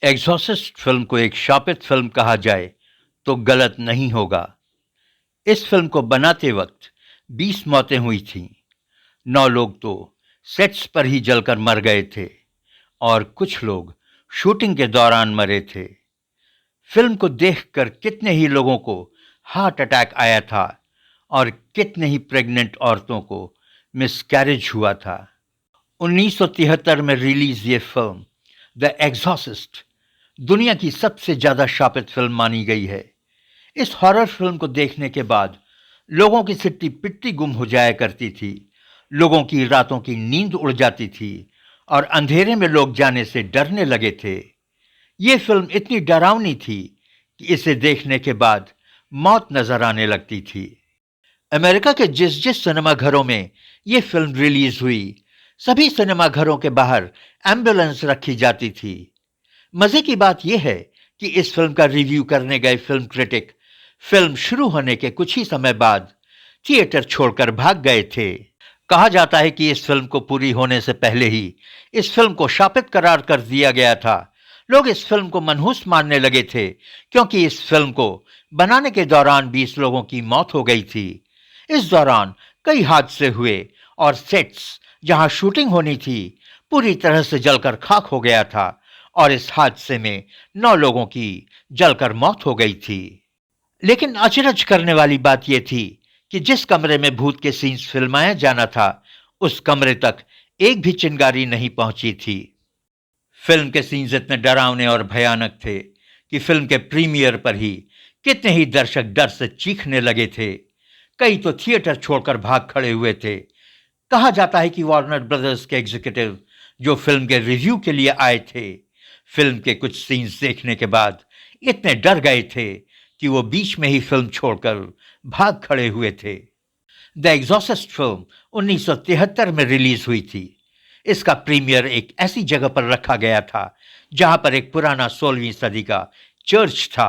Exorcist film को एक शापित film कहा जाए तो गलत नहीं होगा। इस फिल्म को बनाते वक्त 20 मौतें हुई थीं। 9 लोग तो सेट्स पर ही जलकर मर गए थे और कुछ लोग शूटिंग के दौरान मरे थे। फिल्म को देखकर कितने ही लोगों को हार्ट अटैक आया था और कितने ही प्रेग्नेंट औरतों को मिसकैरेज हुआ था। 1973 में रिलीज ये फिल्म द एग्जॉर्सिस्ट दुनिया की सबसे ज्यादा शापित फिल्म मानी गई है। इस हॉरर फिल्म को देखने के बाद लोगों की सिट्टी पिट्टी गुम हो जाया करती थी, लोगों की रातों की नींद उड़ जाती थी और अंधेरे में लोग जाने से डरने लगे थे। ये फिल्म इतनी डरावनी थी कि इसे देखने के बाद मौत नजर आने लगती थी। अमेरिका के जिस जिस सिनेमाघरों में ये फिल्म रिलीज हुई, सभी सिनेमाघरों के बाहर एम्बुलेंस रखी जाती थी। मजे की बात यह है कि इस फिल्म का रिव्यू करने गए फिल्म क्रिटिक फिल्म शुरू होने के कुछ ही समय बाद थिएटर छोड़कर भाग गए थे। कहा जाता है कि इस फिल्म को पूरी होने से पहले ही इस फिल्म को शापित करार कर दिया गया था। लोग इस फिल्म को मनहूस मानने लगे थे क्योंकि इस फिल्म को बनाने के दौरान 20 लोगों की मौत हो गई थी। इस दौरान कई हादसे हुए और सेट्स जहां शूटिंग होनी थी पूरी तरह से जलकर खाक हो गया था और इस हादसे में 9 लोगों की जलकर मौत हो गई थी। लेकिन अचरज करने वाली बात यह थी कि जिस कमरे में भूत के सीन्स फिल्माया जाना था, उस कमरे तक एक भी चिंगारी नहीं पहुंची थी। फिल्म के सीन्स इतने डरावने और भयानक थे कि फिल्म के प्रीमियर पर ही कितने ही दर्शक डर से चीखने लगे थे। कई तो थिएटर छोड़कर भाग खड़े हुए थे। कहा जाता है कि वार्नर ब्रदर्स के एग्जीक्यूटिव जो फिल्म के रिव्यू के लिए आए थे, फिल्म के कुछ सीन्स देखने के बाद इतने डर गए थे कि वो बीच में ही फिल्म छोड़कर भाग खड़े हुए थे। द एग्जॉर्सिस्ट फिल्म 1973 में रिलीज हुई थी। इसका प्रीमियर एक ऐसी जगह पर रखा गया था जहां पर एक पुराना 16वीं सदी का चर्च था।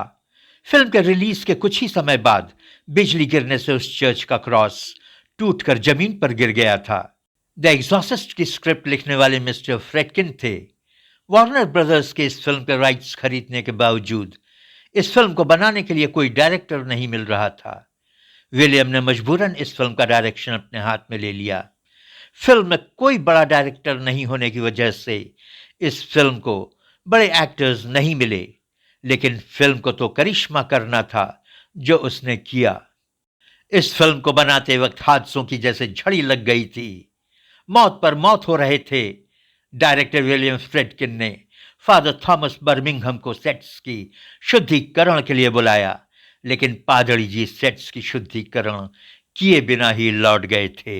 फिल्म के रिलीज के कुछ ही समय बाद बिजली गिरने से उस चर्च का क्रॉस टूटकर जमीन पर गिर गया था। द एग्जॉर्सिस्ट की स्क्रिप्ट लिखने वाले मिस्टर फ्रेडकिन थे। वार्नर ब्रदर्स के इस फिल्म के राइट्स खरीदने के बावजूद इस फिल्म को बनाने के लिए कोई डायरेक्टर नहीं मिल रहा था। विलियम ने मजबूरन इस फिल्म का डायरेक्शन अपने हाथ में ले लिया। फिल्म में कोई बड़ा डायरेक्टर नहीं होने की वजह से इस फिल्म को बड़े एक्टर्स नहीं मिले, लेकिन फिल्म को तो करिश्मा करना था जो उसने किया। इस फिल्म को बनाते वक्त हादसों की जैसे झड़ी लग गई थी। मौत पर मौत हो रहे थे। डायरेक्टर विलियम फ्रेडकिन ने फादर थॉमस बर्मिंघम को सेट्स की शुद्धिकरण के लिए बुलाया, लेकिन पादरी जी सेट्स की शुद्धिकरण किए बिना ही लौट गए थे।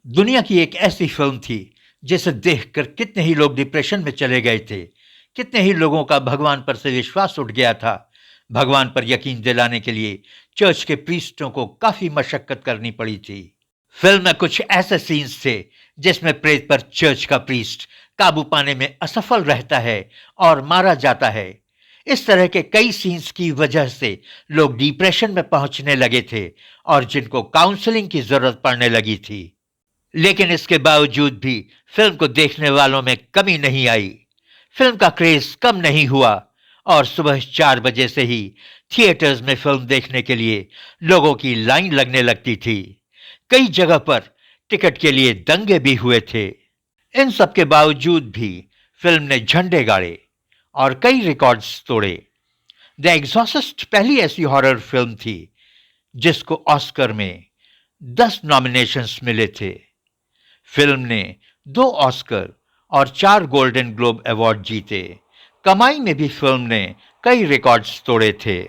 दुनिया की एक ऐसी फिल्म थी जिसे देखकर कितने ही लोग डिप्रेशन में चले गए थे, कितने ही लोगों का भगवान पर से विश्वास उठ गया था। भगवान पर यकीन दिलाने के लिए चर्च के प्रीस्टों को काफी मशक्कत करनी पड़ी थी। फिल्म में कुछ ऐसे सीन्स थे जिसमें प्रेत पर चर्च का प्रीस्ट काबू पाने में असफल रहता है और मारा जाता है। इस तरह के कई सीन्स की वजह से लोग डिप्रेशन में पहुंचने लगे थे और जिनको काउंसलिंग की जरूरत पड़ने लगी थी। लेकिन इसके बावजूद भी फिल्म को देखने वालों में कमी नहीं आई। फिल्म का क्रेज कम नहीं हुआ और सुबह 4 बजे से ही थिएटर्स में फिल्म देखने के लिए लोगों की लाइन लगने लगती थी। कई जगह पर टिकट के लिए दंगे भी हुए थे। इन सब के बावजूद भी फिल्म ने झंडे गाड़े और कई रिकॉर्ड्स तोड़े। द एग्जॉर्सिस्ट पहली ऐसी हॉरर फिल्म थी जिसको ऑस्कर में 10 नॉमिनेशंस मिले थे। फिल्म ने 2 ऑस्कर और 4 गोल्डन ग्लोब अवार्ड जीते। कमाई में भी फिल्म ने कई रिकॉर्ड्स तोड़े थे।